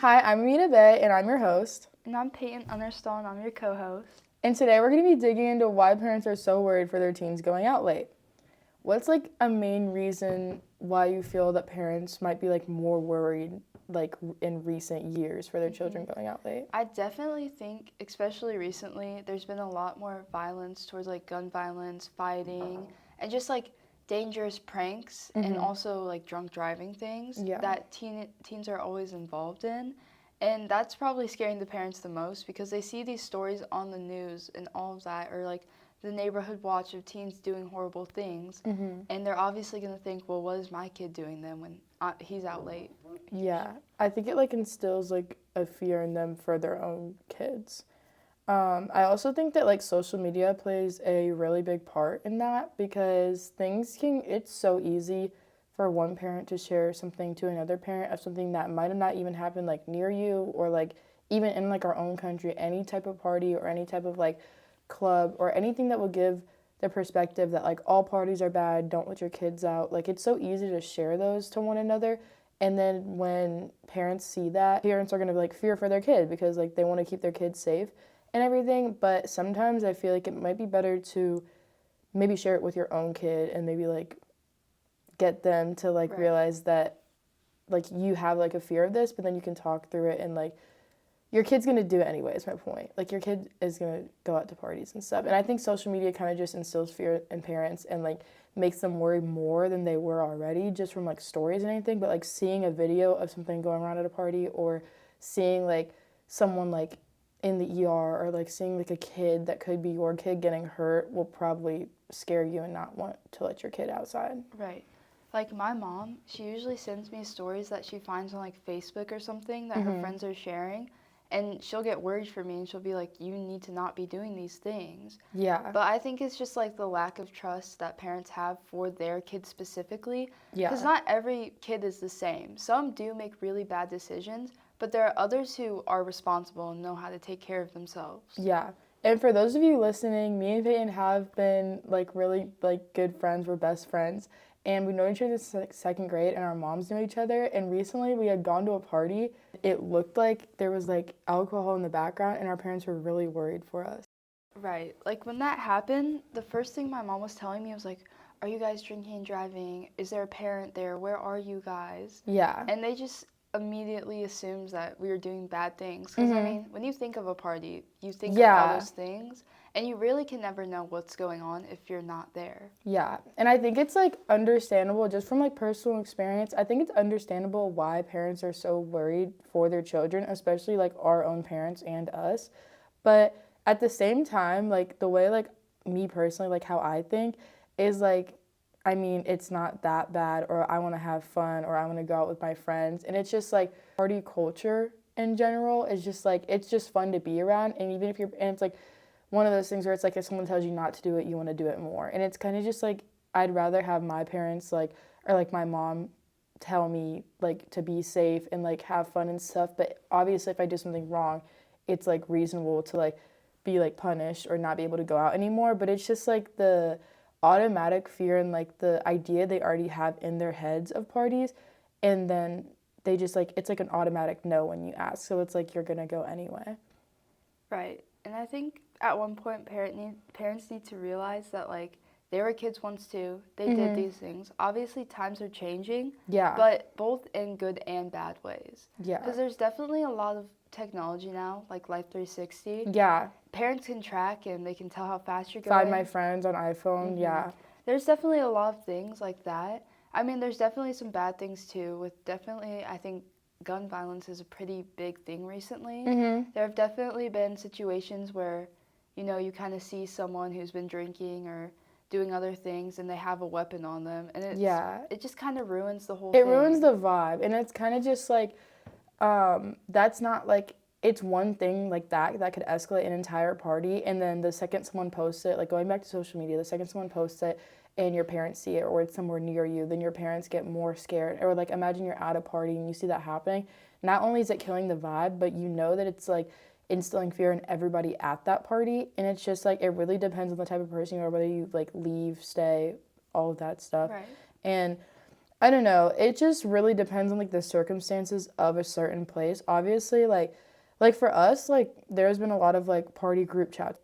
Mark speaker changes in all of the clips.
Speaker 1: Hi, I'm Amina, Beye, and I'm your host.
Speaker 2: And I'm Payton, Unnerstall, and I'm your co-host.
Speaker 1: And today we're going to be digging into why parents are so worried for their teens going out late. What's a main reason why you feel that parents might be more worried in recent years for their children going out late?
Speaker 2: I definitely think, especially recently, there's been a lot more violence towards gun violence, fighting, and just dangerous pranks and also drunk driving things
Speaker 1: Yeah.
Speaker 2: that teens are always involved in. And that's probably scaring the parents the most because they see these stories on the news and all of that, or the neighborhood watch of teens doing horrible things. And they're obviously going to think, well, what is my kid doing then when he's out late?
Speaker 1: Yeah, I think it instills a fear in them for their own kids. I also think that social media plays a really big part in that because it's so easy for one parent to share something to another parent of something that might have not even happened near you or even in our own country, any type of party or any type of club or anything that will give the perspective that all parties are bad, don't let your kids out. It's so easy to share those to one another. And then when parents see that, parents are going to fear for their kid because they want to keep their kids safe and everything. But sometimes I feel it might be better to maybe share it with your own kid and maybe get them to
Speaker 2: Right.
Speaker 1: realize that you have a fear of this, but then you can talk through it and your kid's gonna do it anyway, is my point. Your kid is gonna go out to parties and stuff. And I think social media kind of just instills fear in parents and makes them worry more than they were already just from stories and anything. But seeing a video of something going around at a party or seeing someone in the ER or seeing a kid that could be your kid getting hurt will probably scare you and not want to let your kid outside.
Speaker 2: Right. My mom, she usually sends me stories that she finds on Facebook or something that her friends are sharing. And she'll get worried for me and she'll be like, you need to not be doing these things.
Speaker 1: Yeah.
Speaker 2: But I think it's just the lack of trust that parents have for their kids specifically.
Speaker 1: Yeah.
Speaker 2: Because not every kid is the same. Some do make really bad decisions, but there are others who are responsible and know how to take care of themselves.
Speaker 1: Yeah. And for those of you listening, me and Peyton have been really good friends. We're best friends. And we know each other since second grade, and our moms know each other. And recently we had gone to a party. It looked like there was alcohol in the background, and our parents were really worried for us.
Speaker 2: Right. When that happened, the first thing my mom was telling me was are you guys drinking and driving? Is there a parent there? Where are you guys?
Speaker 1: Yeah.
Speaker 2: And they just immediately assumes that we were doing bad things. Because, I mean, when you think of a party, you think of all those things. And you really can never know what's going on if you're not there.
Speaker 1: Yeah. And I think it's understandable just from personal experience. I think it's understandable why parents are so worried for their children, especially our own parents and us. But at the same time, the way me personally, how I think is I mean, it's not that bad, or I want to have fun, or I want to go out with my friends. And it's just party culture in general is just it's just fun to be around. And even if and it's one of those things where it's if someone tells you not to do it, you want to do it more. And it's kind of just I'd rather have my parents or my mom tell me to be safe and have fun and stuff. But obviously if I do something wrong, it's reasonable to be punished or not be able to go out anymore. But it's just the automatic fear and the idea they already have in their heads of parties, and then they just it's an automatic no when you ask. So it's you're gonna go anyway.
Speaker 2: Right. And I think at one point parents need to realize that they were kids once too. They did these things. Obviously times are changing.
Speaker 1: Yeah.
Speaker 2: But both in good and bad ways.
Speaker 1: Yeah.
Speaker 2: Because there's definitely a lot of technology now, like Life 360.
Speaker 1: Yeah.
Speaker 2: Parents can track and they can tell how fast you're going.
Speaker 1: Find my friends on iPhone. Yeah.
Speaker 2: There's definitely a lot of things like that. I mean, there's definitely some bad things too. I think gun violence is a pretty big thing recently. There have definitely been situations where, you kind of see someone who's been drinking or doing other things and they have a weapon on them, and it just kind of ruins the whole thing.
Speaker 1: It ruins the vibe, and it's kind of just that's not it's one thing that could escalate an entire party, and then the second someone posts it, going back to social media, the second someone posts it and your parents see it or it's somewhere near you, then your parents get more scared. Or imagine you're at a party and you see that happening. Not only is it killing the vibe, but you know that it's instilling fear in everybody at that party. And it's just it really depends on the type of person you are, whether you leave, stay, all of that stuff.
Speaker 2: Right.
Speaker 1: And I don't know. It just really depends on like the circumstances of a certain place. Obviously, like for us, like there's been a lot of like party group chats.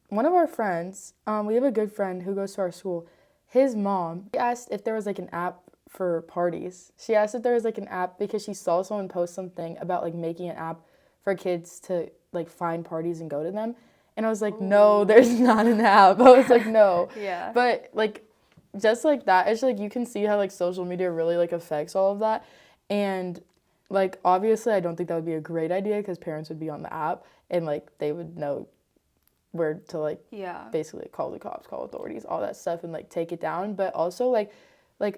Speaker 1: One of our friends, we have a good friend who goes to our school. His mom asked if there was like an app for parties. She asked if there was like an app because she saw someone post something about like making an app for kids to like find parties and go to them. And I was like, no,
Speaker 2: Ooh.
Speaker 1: there's not an app. I was like, no.
Speaker 2: Yeah.
Speaker 1: But like just like that, it's like you can see how like social media really like affects all of that. And like obviously I don't think that would be a great idea because parents would be on the app and like they would know where to like
Speaker 2: Yeah.
Speaker 1: basically call the cops, call authorities, all that stuff and like take it down. But also like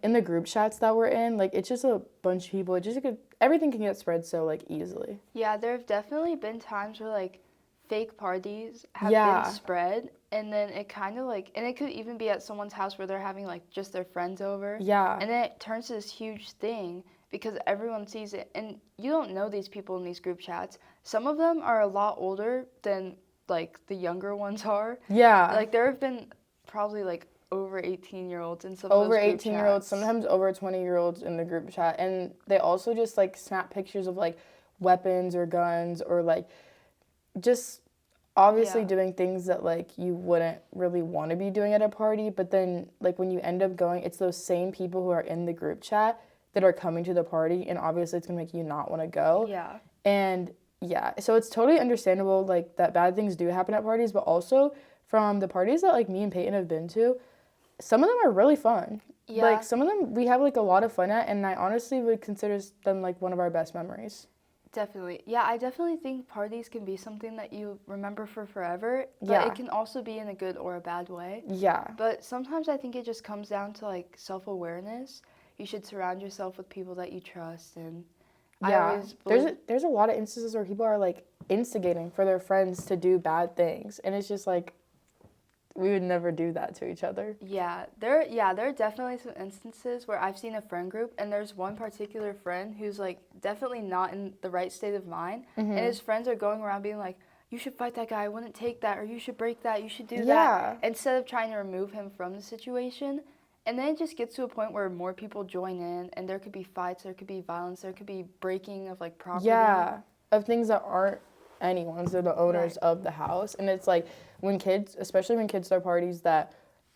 Speaker 1: in the group chats that we're in, like it's just a bunch of people. It just everything can get spread so like easily.
Speaker 2: Yeah, there have definitely been times where like fake parties have
Speaker 1: Yeah.
Speaker 2: been spread, and then it kind of like, and it could even be at someone's house where they're having like just their friends over.
Speaker 1: Yeah.
Speaker 2: And then it turns to this huge thing because everyone sees it, and you don't know these people in these group chats. Some of them are a lot older than like the younger ones are.
Speaker 1: Yeah.
Speaker 2: Like there have been probably like over 18-year-olds in some
Speaker 1: Over
Speaker 2: of those group
Speaker 1: 18-year-olds,
Speaker 2: chats.
Speaker 1: sometimes over 20-year-olds in the group chat. And they also just like snap pictures of like weapons or guns or like just obviously
Speaker 2: Yeah.
Speaker 1: doing things that like you wouldn't really want to be doing at a party. But then like when you end up going, it's those same people who are in the group chat that are coming to the party. And obviously it's going to make you not want to go.
Speaker 2: Yeah.
Speaker 1: And yeah, so it's totally understandable like that bad things do happen at parties. But also from the parties that like me and Peyton have been to, some of them are really fun.
Speaker 2: Yeah.
Speaker 1: Like some of them we have like a lot of fun at, and I honestly would consider them like one of our best memories.
Speaker 2: Definitely. Yeah, I definitely think parties can be something that you remember for forever, but
Speaker 1: Yeah.
Speaker 2: it can also be in a good or a bad way.
Speaker 1: Yeah.
Speaker 2: But sometimes I think it just comes down to like self-awareness. You should surround yourself with people that you trust, and I
Speaker 1: Yeah.
Speaker 2: always believe,
Speaker 1: There's a lot of instances where people are like instigating for their friends to do bad things, and it's just like we would never do that to each other.
Speaker 2: there are definitely some instances where I've seen a friend group, and there's one particular friend who's like definitely not in the right state of mind, and his friends are going around being like, you should fight that guy, I wouldn't take that, or you should break that, you should do
Speaker 1: Yeah.
Speaker 2: that, instead of trying to remove him from the situation. And then it just gets to a point where more people join in, and there could be fights, there could be violence, there could be breaking of like property.
Speaker 1: Yeah, of things that aren't anyone's, they're the owners
Speaker 2: Right.
Speaker 1: of the house. And it's like when kids, especially when kids throw parties that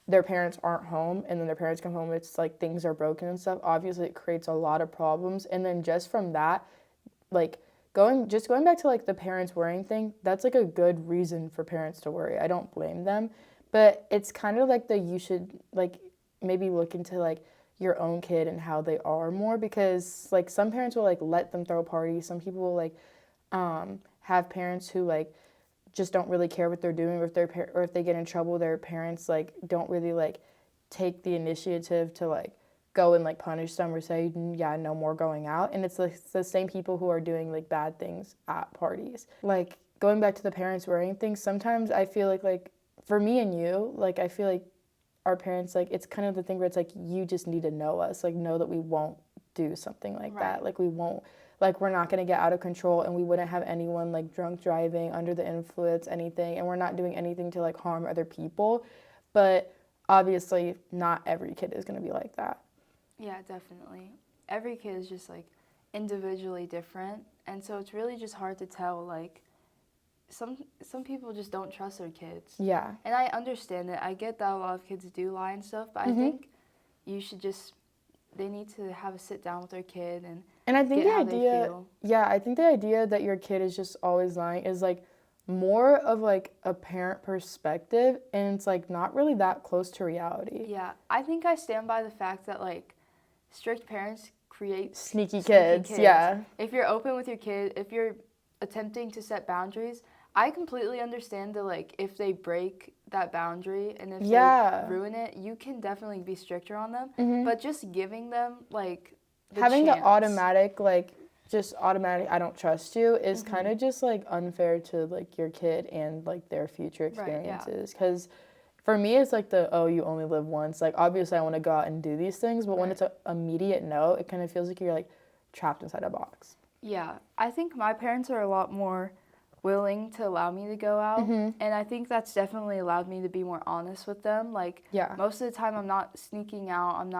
Speaker 1: their parents aren't home and then their parents come home, it's like things are broken and stuff. Obviously, it creates a lot of problems. And then just from that, like going back to like the parents worrying thing, that's like a good reason for parents to worry. I don't blame them, but it's kind of like you should like maybe look into like your own kid and how they are more, because like some parents will like let them throw parties. Some people will like have parents who like just don't really care what they're doing, or or if they get in trouble, their parents like don't really like take the initiative to like go and like punish them or say, yeah, no more going out. And it's like the same people who are doing like bad things at parties. Like going back to the parents wearing things, sometimes I feel like for me and you, like I feel like our parents, like it's kind of the thing where it's like you just need to know us, like know that we won't do something like
Speaker 2: Right.
Speaker 1: that. Like we won't, like we're not going to get out of control, and we wouldn't have anyone like drunk driving, under the influence, anything, and we're not doing anything to like harm other people. But obviously not every kid is going to be like that.
Speaker 2: Yeah, definitely. Every kid is just like individually different, and so it's really just hard to tell. Like some people just don't trust their kids,
Speaker 1: Yeah.
Speaker 2: and I understand it. I get that a lot of kids do lie and stuff, but I think you should just, they need to have a sit down with their kid and
Speaker 1: I think
Speaker 2: get
Speaker 1: the
Speaker 2: how they
Speaker 1: idea,
Speaker 2: feel.
Speaker 1: yeah, I think the idea that your kid is just always lying is like more of like a parent perspective, and it's like not really that close to reality.
Speaker 2: Yeah, I think I stand by the fact that like strict parents create
Speaker 1: Sneaky kids, yeah.
Speaker 2: If you're open with your kid, if you're attempting to set boundaries, I completely understand that like if they break that boundary and if
Speaker 1: Yeah.
Speaker 2: they ruin it, you can definitely be stricter on them. But just giving them like
Speaker 1: Having
Speaker 2: chance.
Speaker 1: the automatic I don't trust you is kind of just like unfair to like your kid and like their future
Speaker 2: Right, yeah.
Speaker 1: experiences. Because for me, it's like you only live once. Like obviously I want to go out and do these things, but when
Speaker 2: Right.
Speaker 1: it's an immediate no, it kind of feels like you're like trapped inside a box.
Speaker 2: Yeah, I think my parents are a lot more willing to allow me to go out. And I think that's definitely allowed me to be more honest with them. Like, most of the time I'm not sneaking out. I'm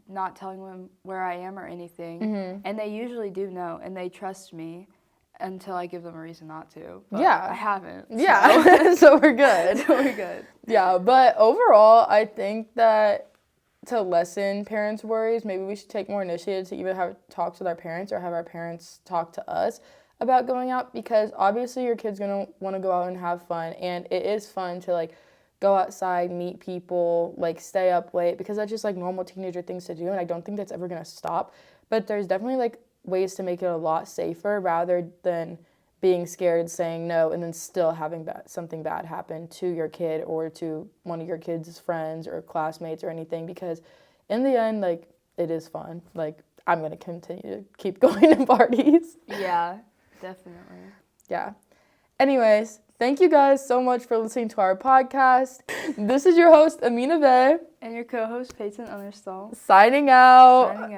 Speaker 2: not telling them where I am or anything. And they usually do know, and they trust me until I give them a reason not to. But I haven't. So.
Speaker 1: Yeah, so we're good.
Speaker 2: We're good.
Speaker 1: Yeah, but overall, I think that to lessen parents' worries, maybe we should take more initiative to either have talks with our parents or have our parents talk to us about going out, because obviously your kid's going to want to go out and have fun, and it is fun to, like, go outside, meet people, like, stay up late, because that's just, like, normal teenager things to do, and I don't think that's ever going to stop. But there's definitely, like, ways to make it a lot safer rather than being scared, saying no, and then still having something bad happen to your kid or to one of your kids' friends or classmates or anything, because in the end, like, it is fun. Like, I'm going to continue to keep going to parties.
Speaker 2: Yeah, definitely.
Speaker 1: Yeah. Anyways, thank you guys so much for listening to our podcast. This is your host, Amina Beye.
Speaker 2: And your co-host, Payton Unnerstall.
Speaker 1: Signing out.